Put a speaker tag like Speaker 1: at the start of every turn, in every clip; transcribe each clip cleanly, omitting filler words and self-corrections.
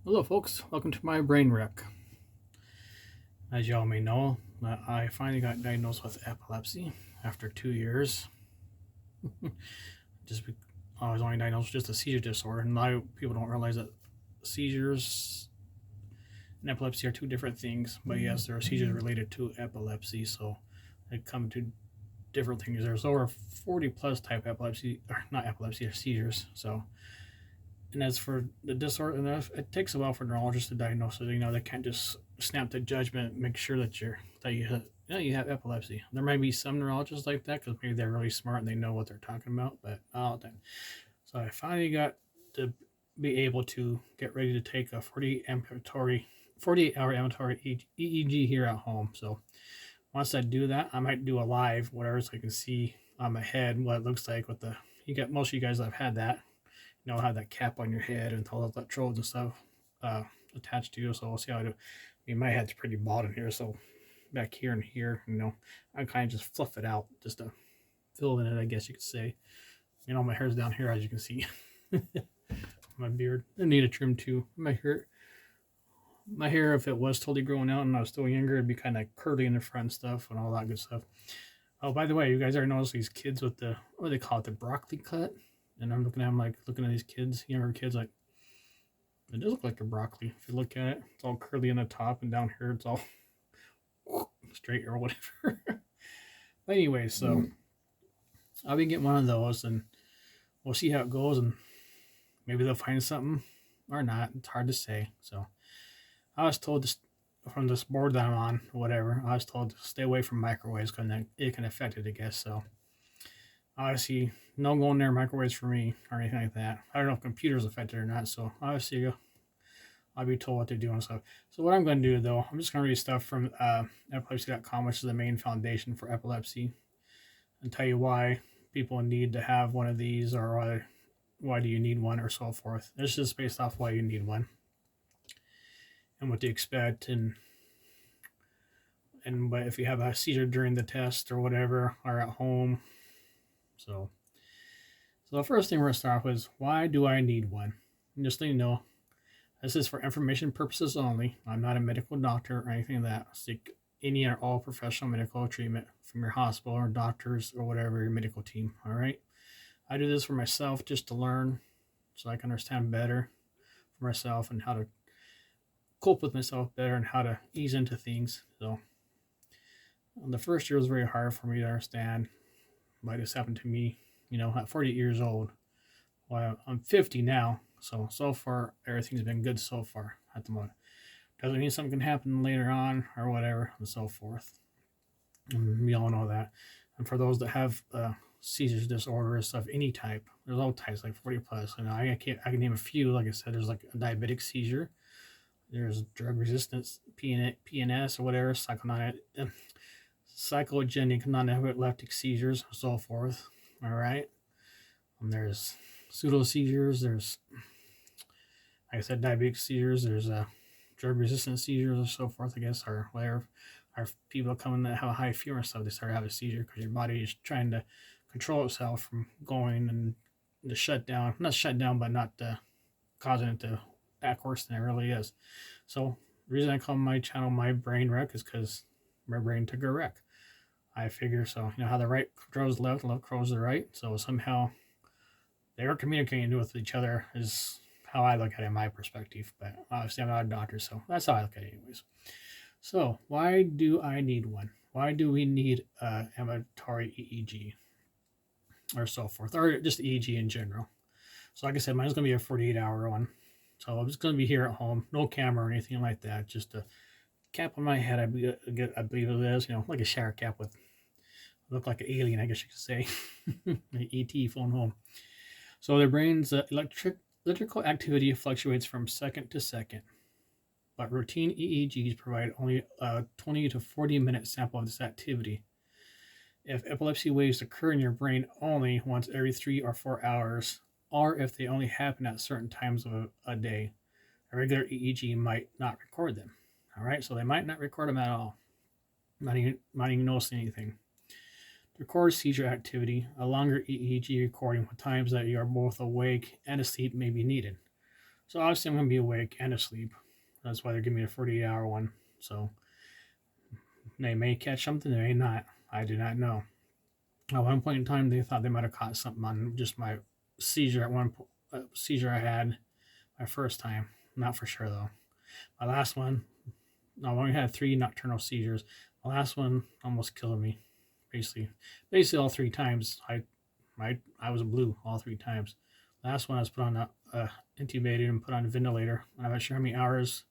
Speaker 1: Hello, folks. Welcome to my brain wreck. As y'all may know, I finally got diagnosed with epilepsy after 2 years. just be, I was only diagnosed with just a seizure disorder, and a lot of people don't realize that seizures and epilepsy are two different things. But yes, there are seizures related to epilepsy, so they come to different things. There's over 40 plus type epilepsy, or not epilepsy, or seizures. So, and as for the disorder, it takes a while for neurologists to diagnose it. They can't just snap the judgment, make sure that you have epilepsy. There might be some neurologists like that because maybe they're really smart and they know what they're talking about, but not all the time. So I finally got to be able to get ready to take a 48-hour ambulatory EEG here at home. So once I do that, I might do a live whatever, so I can see on my head what it looks like with the. You got most of you guys that have had that have that cap on your head and all those electrodes and stuff attached to you. So we'll see how I do. I mean, my head's pretty bald in here, so back here and here, I kind of just fluff it out just to fill in it, I guess you could say. My hair's down here, as you can see. My beard, I need a trim too. My hair, if it was totally growing out and I was still younger, it'd be kind of curly in the front and stuff and all that good stuff. Oh, by the way, you guys ever notice these kids with what do they call it, the broccoli cut? And I'm looking at them like looking at these kids, younger kids, like it does look like a broccoli. If you look at it, it's all curly in the top, and down here it's all straight or whatever. But anyway, so I'll be getting one of those, and we'll see how it goes, and maybe they'll find something or not. It's hard to say. So I was told from this board that I'm on, or whatever, I was told to stay away from microwaves because it can affect it, I guess. So obviously, no going near microwaves for me or anything like that. I don't know if computers affected or not, so obviously I'll be told what to do and stuff. So what I'm going to do, though, I'm just going to read stuff from epilepsy.com, which is the main foundation for epilepsy, and tell you why people need to have one of these, or why do you need one, or so forth. It's just based off why you need one and what to expect, but if you have a seizure during the test or whatever, or at home. So the first thing we're going to start off with is, why do I need one? And just so you know, this is for information purposes only. I'm not a medical doctor or anything like that. Seek any or all professional medical treatment from your hospital or doctors or whatever your medical team. All right. I do this for myself just to learn, so I can understand better for myself and how to cope with myself better and how to ease into things. So the first year was very hard for me to understand why this happened to me, at 48 years old. Well, I'm 50 now, so far everything's been good so far at the moment. Doesn't mean something can happen later on or whatever and so forth. And we all know that. And for those that have seizures disorders of any type, there's all types, like 40 plus. I can name a few. Like I said, there's like a diabetic seizure. There's drug resistance, PNS or whatever, psychogenic non-epileptic seizures, and so forth. All right. And there's pseudo seizures. There's, like I said, diabetic seizures. There's drug resistant seizures, and so forth, I guess, or whatever. Or people coming that have a high fever and stuff, they start having a seizure because your body is trying to control itself from going and to shut down. Not shut down, but not causing it to act worse than it really is. So the reason I call my channel My Brain Wreck is because my brain took a wreck. I figure so. How the right controls the left, left controls the right. So somehow they are communicating with each other is how I look at it in my perspective. But obviously I'm not a doctor, so that's how I look at it anyways. So why do I need one? Why do we need ambulatory EEG or so forth, or just EEG in general? So like I said, mine's going to be a 48-hour one. So I'm just going to be here at home, no camera or anything like that, just a cap on my head. I believe it is, like a shower cap with, look like an alien, I guess you could say, an ET phone home. So their brain's electrical activity fluctuates from second to second, but routine EEGs provide only a 20 to 40-minute sample of this activity. If epilepsy waves occur in your brain only once every 3 or 4 hours, or if they only happen at certain times of a day, a regular EEG might not record them. All right, so they might not record them at all. Not even notice anything. To record seizure activity, a longer EEG recording with times that you are both awake and asleep may be needed. So obviously I'm going to be awake and asleep. That's why they're giving me a 48-hour one. So they may catch something, they may not. I do not know. At one point in time, they thought they might have caught something on just my seizure at one seizure I had my first time. Not for sure though. My last one, I only had 3 nocturnal seizures. My last one almost killed me. Basically all 3 times I was blue all 3 times. Last one I was put on intubated and put on a ventilator. I'm not sure how many hours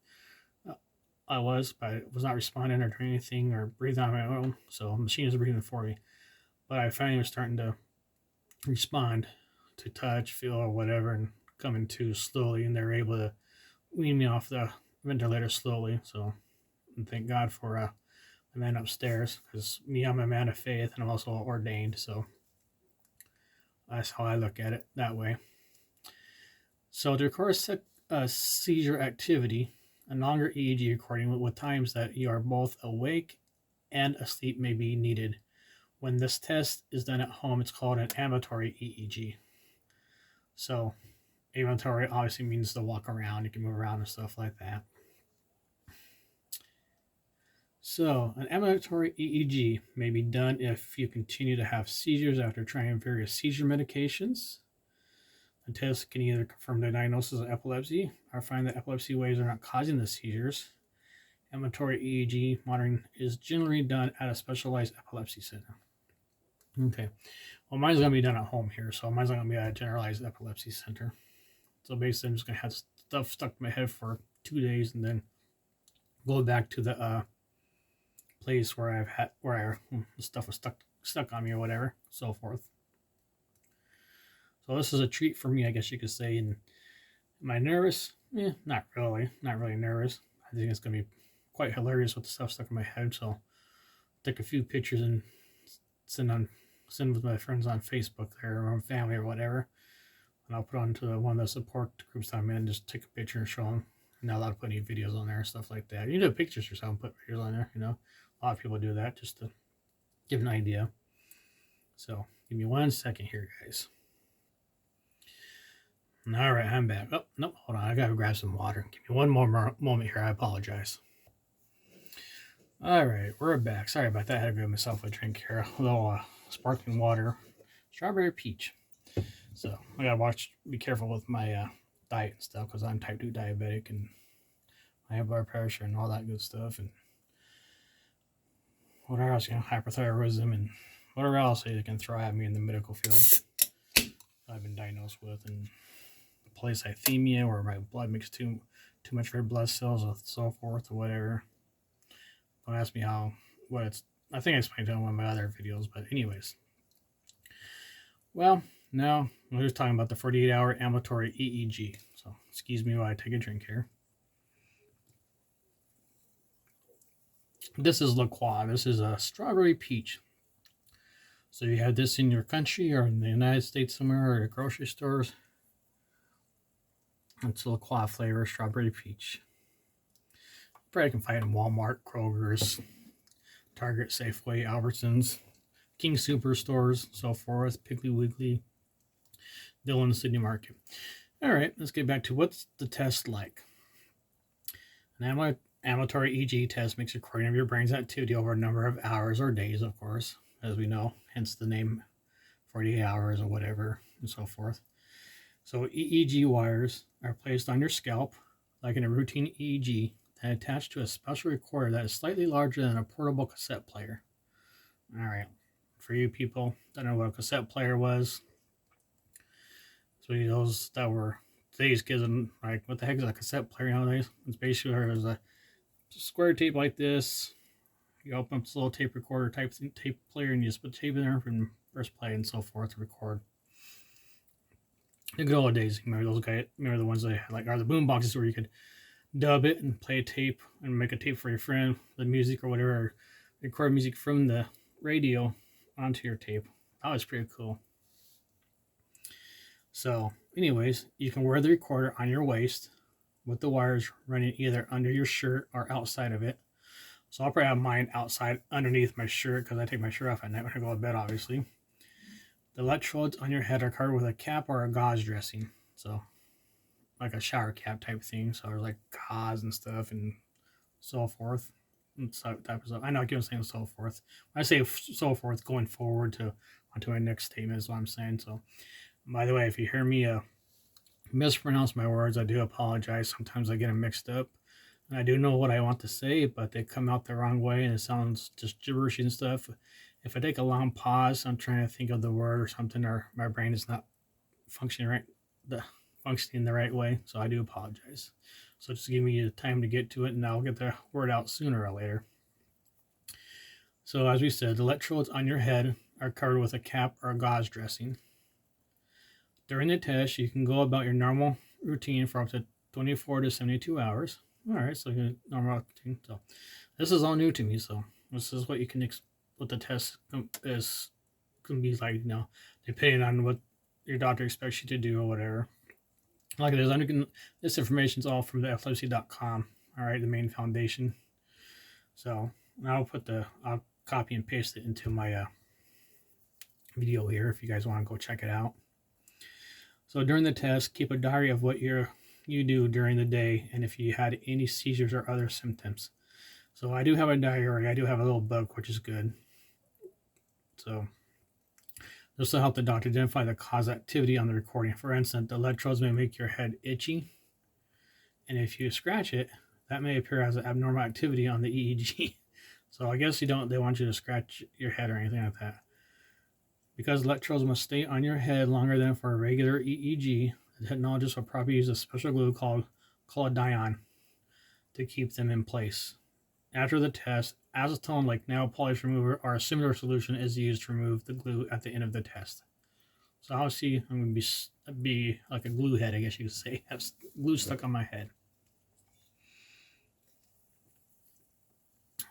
Speaker 1: I was, but I was not responding or doing anything or breathing on my own. So the machine was breathing for me. But I finally was starting to respond to touch, feel, or whatever, and coming to slowly. And they were able to wean me off the ventilator slowly. So, and thank God for the man upstairs, because me, I'm a man of faith, and I'm also ordained. So that's how I look at it that way. So to record a seizure activity, a longer EEG recording with times that you are both awake and asleep may be needed. When this test is done at home, it's called an ambulatory EEG. So ambulatory obviously means to walk around, you can move around and stuff like that. So an ambulatory EEG may be done if you continue to have seizures after trying various seizure medications. The test can either confirm the diagnosis of epilepsy or find that epilepsy waves are not causing the seizures. Ambulatory EEG monitoring is generally done at a specialized epilepsy center. Okay, well, mine's going to be done at home here, so mine's not going to be at a generalized epilepsy center. So basically, I'm just going to have stuff stuck in my head for 2 days and then go back to the place where the stuff was stuck on me or whatever, so forth. So this is a treat for me, I guess you could say. And am I nervous? Not really nervous. I think it's going to be quite hilarious with the stuff stuck in my head. So I'll take a few pictures and send with my friends on Facebook there, or family or whatever. And I'll put on to one of the support groups I'm in, just take a picture and show them. You're not allowed to put any videos on there and stuff like that. You do pictures yourself, put videos on there, A lot of people do that just to give an idea. So give me 1 second here, guys. All right, I'm back. Oh, no, hold on. I got to grab some water. Give me one more moment here. I apologize. All right, we're back. Sorry about that. I had to grab myself a drink here. A little sparkling water. Strawberry peach. So I got to be careful with my diet and stuff, because I'm type 2 diabetic and I have blood pressure and all that good stuff. And whatever else, hyperthyroidism and whatever else they can throw at me in the medical field I've been diagnosed with. And polycythemia, where my blood makes too much red blood cells or so forth or whatever. Don't ask me what it's. I think I explained it in one of my other videos, but anyways. Well, now we're just talking about the 48-hour ambulatory EEG. So excuse me while I take a drink here. This is La Croix. This is a strawberry peach. So you have this in your country or in the United States somewhere, or at grocery stores. It's La Croix flavor, strawberry peach. Probably can find it in Walmart, Kroger's, Target, Safeway, Albertsons, King Superstores, so forth, Piggly Wiggly, Dillon City Market. All right, let's get back to what's the test like. An ambulatory EEG test makes a recording of your brain's activity over a number of hours or days, of course, as we know, hence the name 48 hours or whatever, and so forth. So EEG wires are placed on your scalp, like in a routine EEG, and attached to a special recorder that is slightly larger than a portable cassette player. All right, for you people that know what a cassette player was, so those that were today's kids, and like, what the heck is a cassette player nowadays? It's basically there's a square tape like this. You open up this little tape recorder type tape player, and you just put tape in there and press play and so forth to record. The good old days. Remember those guys? Remember the ones that had, like, are the boom boxes where you could dub it and play a tape and make a tape for your friend, the music or whatever, or record music from the radio onto your tape. That was pretty cool. So, anyways, you can wear the recorder on your waist with the wires running either under your shirt or outside of it. So I'll probably have mine outside underneath my shirt, because I take my shirt off at night when I go to bed, obviously. The electrodes on your head are covered with a cap or a gauze dressing. So like a shower cap type thing. So there's like gauze and stuff and so forth. And so type of stuff. I know I keep saying so forth. When I say so forth, going forward to onto my next statement is what I'm saying. So, by the way, if you hear me mispronounce my words, I do apologize. Sometimes I get them mixed up. And I do know what I want to say, but they come out the wrong way and it sounds just gibberish and stuff. If I take a long pause, I'm trying to think of the word or something, or my brain is not functioning functioning the right way. So I do apologize. So just give me the time to get to it, and I'll get the word out sooner or later. So as we said, the electrodes on your head are covered with a cap or a gauze dressing. During the test, you can go about your normal routine for up to 24 to 72 hours. All right, so normal routine. So this is all new to me. So this is what you can what the test is going to be like now, depending on what your doctor expects you to do or whatever. Like it is, this information is all from the epilepsy.com. All right, the main foundation. So I'll copy and paste it into my video here if you guys want to go check it out. So during the test, keep a diary of what you do during the day and if you had any seizures or other symptoms. So I do have a diary. I do have a little book, which is good. So this will help the doctor identify the cause activity on the recording. For instance, the electrodes may make your head itchy, and if you scratch it, that may appear as an abnormal activity on the EEG. So I guess they want you to scratch your head or anything like that. Because electrodes must stay on your head longer than for a regular EEG, the technologist will probably use a special glue called collodion to keep them in place. After the test, acetone like nail polish remover or a similar solution is used to remove the glue at the end of the test. So I'll see, I'm going to be like a glue head, I guess you could say. Have glue stuck on my head.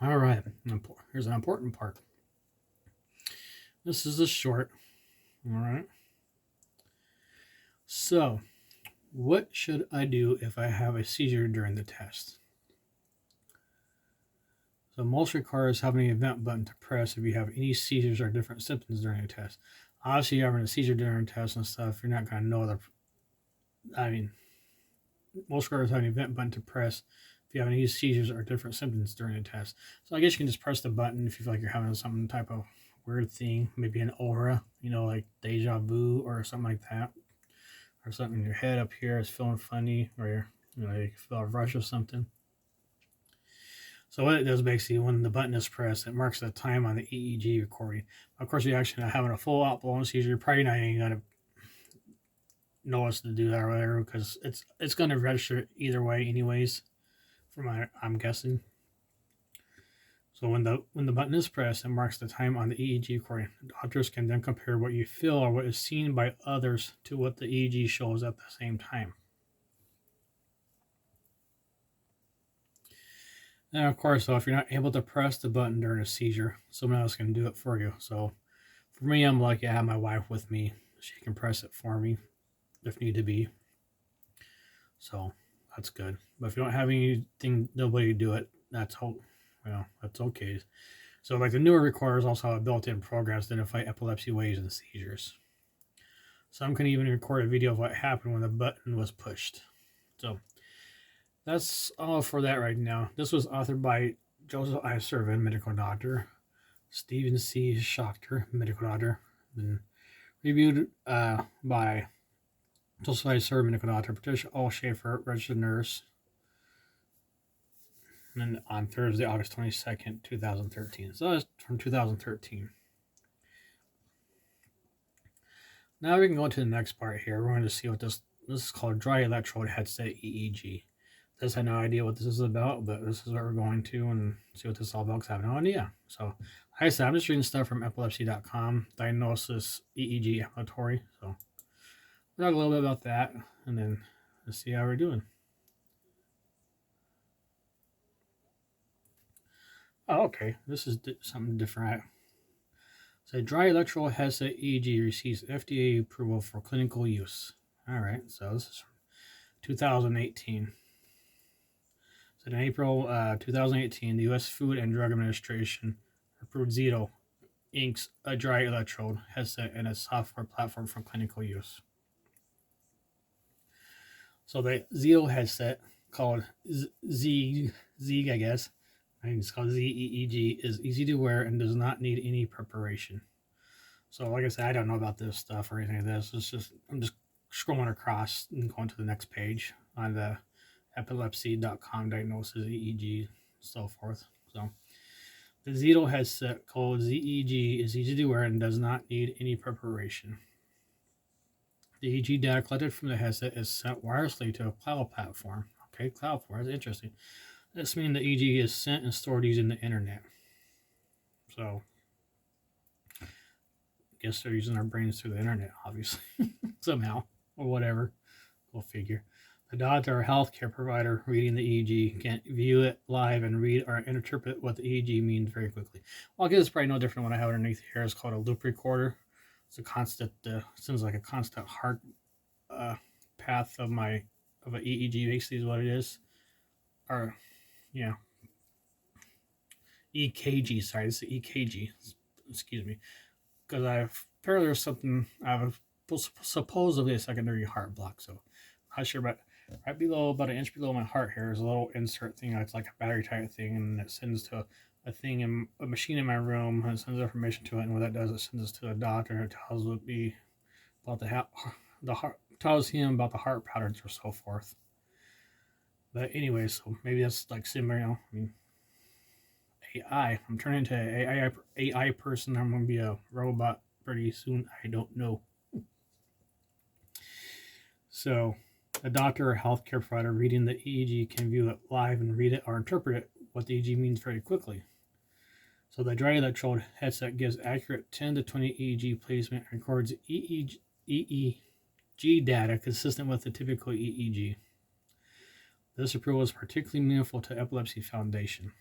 Speaker 1: All right, here's an important part. This is a short. All right. So, what should I do if I have a seizure during the test? So most requires having an event button to press if you have any seizures or different symptoms during a test. Obviously, you're having a seizure during a test and stuff, you're not going to know most requires having an event button to press if you have any seizures or different symptoms during a test. So I guess you can just press the button if you feel like you're having some type of weird thing, maybe an aura, like deja vu or something like that, or something in your head up here is feeling funny, or you feel a rush or something. So what it does basically, when the button is pressed, it marks the time on the EEG recording. Of course, you're actually not having a full out-blown seizure. You're probably not even going to know us to do that or whatever, because it's going to register either way anyways, I'm guessing. So when the button is pressed, it marks the time on the EEG recording. Doctors can then compare what you feel or what is seen by others to what the EEG shows at the same time. And of course, if you're not able to press the button during a seizure, someone else can do it for you. So for me, I'm lucky I have my wife with me. She can press it for me if need to be. So that's good. But if you don't have anything, nobody do it, that's okay. So like the newer recorders also have built-in programs to identify epilepsy waves and seizures. Some can even record a video of what happened when the button was pushed. So that's all for that right now. This was authored by Joseph I. Servin, medical doctor, Stephen C. Schachter, medical doctor, and reviewed by Joseph I. Servin, medical doctor, Patricia O. Schaefer, registered nurse, and on Thursday, August 22nd, 2013. So that's from 2013. Now we can go into the next part here. We're going to see what this is called, dry electrode headset EEG. I had no idea what this is about, but this is what we're going to and see what this is all about because I have no idea. So, like I said, I'm just reading stuff from epilepsy.com, diagnosis, EEG, ambulatory. So, we'll talk a little bit about that and then let's see how we're doing. Oh, okay. This is something different. So, dry electrode headset EEG receives FDA approval for clinical use. All right. So, this is from 2018. So in April 2018, the U.S. Food and Drug Administration approved Zeto Inc.'s a dry electrode headset and a software platform for clinical use. So the Zito headset, called Zeeg, I guess, I think it's called ZEEG, is easy to wear and does not need any preparation. So, like I said, I don't know about this stuff or anything like this. It's just I'm just scrolling across and going to the next page on the epilepsy.com diagnosis, EEG, so forth. So, the Zito headset called ZEG is easy to wear and does not need any preparation. The EEG data collected from the headset is sent wirelessly to a cloud platform. Okay, cloud platform, that's interesting. This means the EEG is sent and stored using the internet. So, I guess they're using our brains through the internet, obviously, somehow, or whatever. We'll figure. The doctor or healthcare provider reading the EEG can view it live and read or interpret what the EEG means very quickly. Well, I guess it's probably no different when I have it underneath here. It's called a loop recorder. It's a constant, seems like a constant heart path of an EEG, basically, is what it is. Or, yeah, EKG. Sorry, this is EKG. Excuse me, because apparently there's something I have supposedly a secondary heart block. So, not sure, but right below, about an inch below my heart here, is a little insert thing. It's like a battery type thing, and it sends to a thing in a machine in my room, and it sends information to it. And what that does, it sends it to a doctor, and it tells me about the heart, tells him about the heart patterns or so forth. But anyway, so maybe that's like similar. I mean, AI. I'm turning into an AI person. I'm gonna be a robot pretty soon. I don't know. So, a doctor or healthcare provider reading the EEG can view it live and read it or interpret it, what the EEG means very quickly. So, the dry electrode headset gives accurate 10 to 20 EEG placement and records EEG data consistent with the typical EEG. This approval is particularly meaningful to Epilepsy Foundation.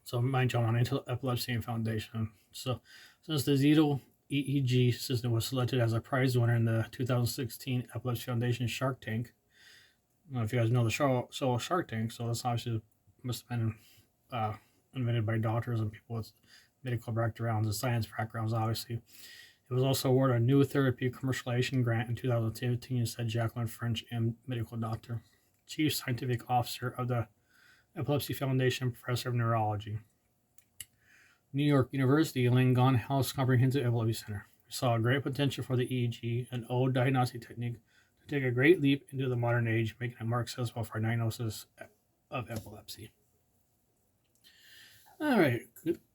Speaker 1: So, mind you, I'm on into Epilepsy and Foundation. So, since the Zito EEG system was selected as a prize winner in the 2016 Epilepsy Foundation Shark Tank. I don't know if you guys know the show Shark Tank, so this obviously must have been invented by doctors and people with medical backgrounds and science backgrounds, obviously. It was also awarded a new therapy commercialization grant in 2015, said Jacqueline French, medical doctor, Chief Scientific Officer of the Epilepsy Foundation, Professor of Neurology. New York University Langone House Comprehensive Epilepsy Center. We saw a great potential for the EEG, an old diagnostic technique, to take a great leap into the modern age, making it more accessible for diagnosis of epilepsy. All right,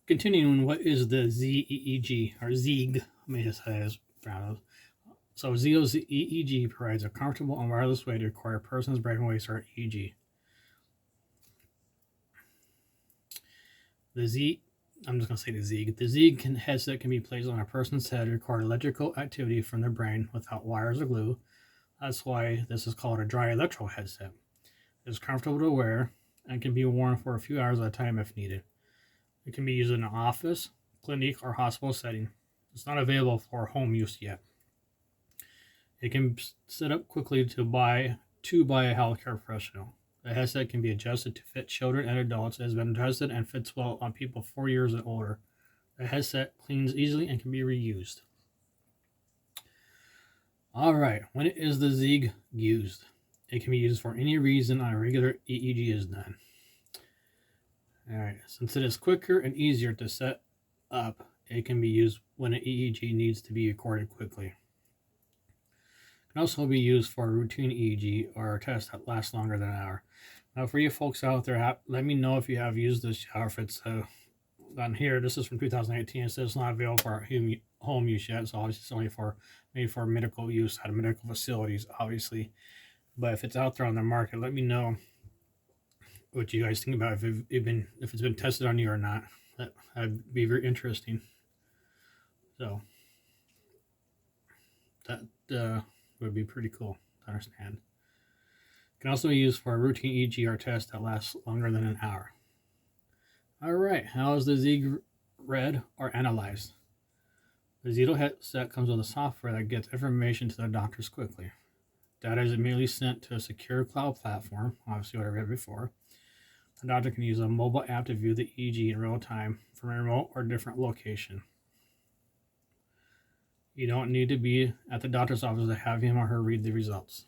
Speaker 1: continuing, what is the ZEEG, or ZEEG? Let me just say this. So Zito's EEG provides a comfortable and wireless way to record a person's brainwaves or EEG. I'm just going to say the ZEEG. The ZEEG headset can be placed on a person's head to record electrical activity from their brain without wires or glue. That's why this is called a dry electrode headset. It's comfortable to wear and can be worn for a few hours at a time if needed. It can be used in an office, clinic, or hospital setting. It's not available for home use yet. It can set up quickly to buy a healthcare professional. The headset can be adjusted to fit children and adults. It has been tested and fits well on people 4 years and older. The headset cleans easily and can be reused. All right, when is the ZEEG used? It can be used for any reason a regular EEG is done. All right, since it is quicker and easier to set up, it can be used when an EEG needs to be recorded quickly. It can also be used for a routine EEG or a test that lasts longer than an hour. Now, for you folks out there, let me know if you have used this, or if it's on here. This is from 2018. It says it's not available for home use yet, so obviously it's only maybe for medical use at medical facilities, obviously. But if it's out there on the market, let me know what you guys think about if it's been tested on you or not. That'd be very interesting. So that would be pretty cool to understand. It can also be used for a routine EEG or test that lasts longer than an hour. All right, how is the ZEEG read or analyzed? The Zito headset comes with a software that gets information to the doctors quickly. Data is immediately sent to a secure cloud platform, obviously what I read before. The doctor can use a mobile app to view the EEG in real time from a remote or different location. You don't need to be at the doctor's office to have him or her read the results.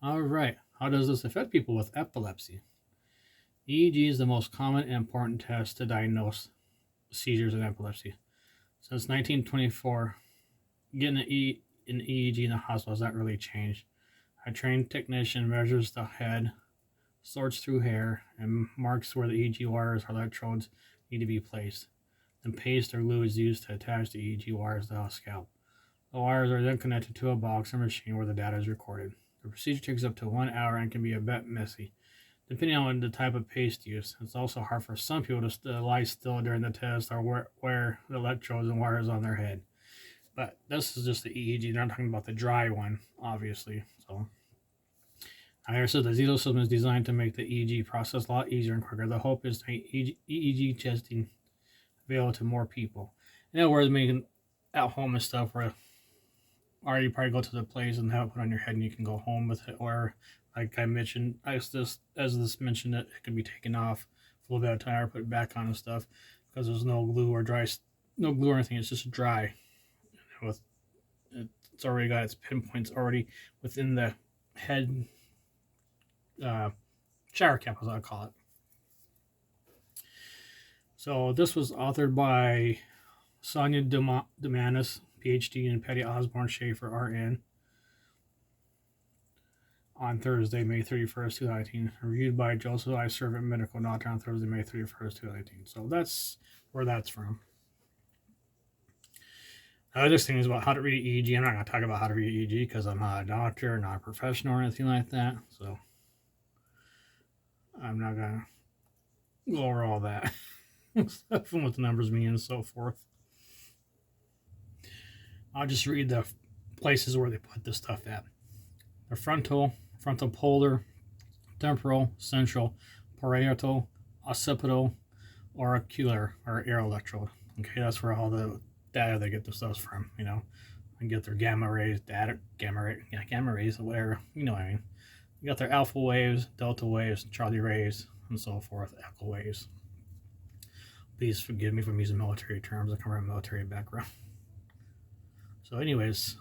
Speaker 1: All right. How does this affect people with epilepsy? EEG is the most common and important test to diagnose seizures and epilepsy. Since 1924, getting an EEG in the hospital has not really changed. A trained technician measures the head, sorts through hair, and marks where the EEG wires or electrodes need to be placed. Then paste or glue is used to attach the EEG wires to the scalp. The wires are then connected to a box or machine where the data is recorded. The procedure takes up to 1 hour and can be a bit messy, depending on the type of paste used. It's also hard for some people to lie still during the test or wear the electrodes and wires on their head. But this is just the EEG. They're not talking about the dry one, obviously. So, I said the Zito system is designed to make the EEG process a lot easier and quicker. The hope is to make EEG testing available to more people. In other words, making at home and stuff where, or you probably go to the place and have it put on your head and you can go home with it, or like I mentioned, as this mentioned, it can be taken off for a little bit of time or put back on and stuff because there's no glue or no glue or anything. It's just dry. With it's already got its pinpoints already within the head shower cap, as I call it. So this was authored by Sonia Demanis, PhD, and Patty Osborne Schaefer, RN, on Thursday, May 31st, 2019. Reviewed by Joseph I. Servant, medical doctor, on Thursday, May 31st, 2019. So that's where that's from. The other thing is about how to read EEG. I'm not going to talk about how to read EEG because I'm not a doctor, not a professional, or anything like that. So I'm not going to go over all that stuff and what the numbers mean and so forth. I'll just read the places where they put this stuff at. The frontal polar, temporal, central, parietal, occipital, auricular, or ear electrode. Okay, that's where all the data they get the stuff from, and get their gamma rays, gamma rays, or whatever, you know what I mean. You got their alpha waves, delta waves, Charlie rays, and so forth, echo waves. Please forgive me from using military terms. I come from a military background. So anyways,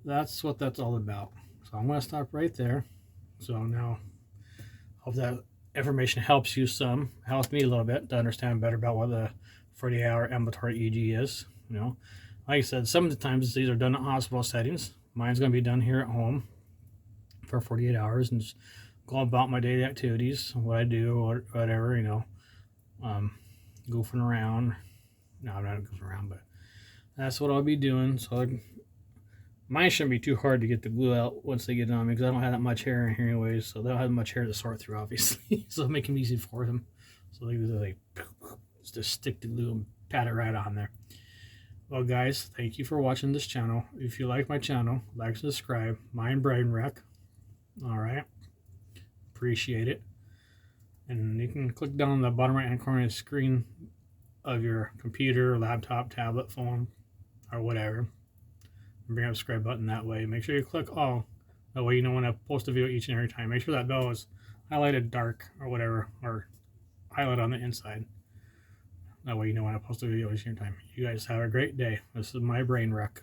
Speaker 1: that's what that's all about. So I'm going to stop right there. So now, hope that information helps you some, helps me a little bit to understand better about what the 48-hour ambulatory EEG is. Like I said, some of the times these are done in hospital settings. Mine's going to be done here at home for 48 hours and just go about my daily activities, what I do, or whatever, goofing around. No, I'm not goofing around, but that's what I'll be doing. So mine shouldn't be too hard to get the glue out once they get on me because I don't have that much hair in here anyways, so they don't have much hair to sort through, obviously. So it'll make them easy for them. So they just stick the glue and pat it right on there. Well, guys, thank you for watching this channel. If you like my channel, like and subscribe. Mind Brain Wreck. All right. Appreciate it. And you can click down the bottom right hand corner of the screen of your computer, laptop, tablet, phone, or whatever. Bring up the subscribe button that way. Make sure you click all. That way you know when I post a video each and every time. Make sure that bell is highlighted dark or whatever, or highlight on the inside. That way you know when I post a video each and every time. You guys have a great day. This is My Brain Wreck.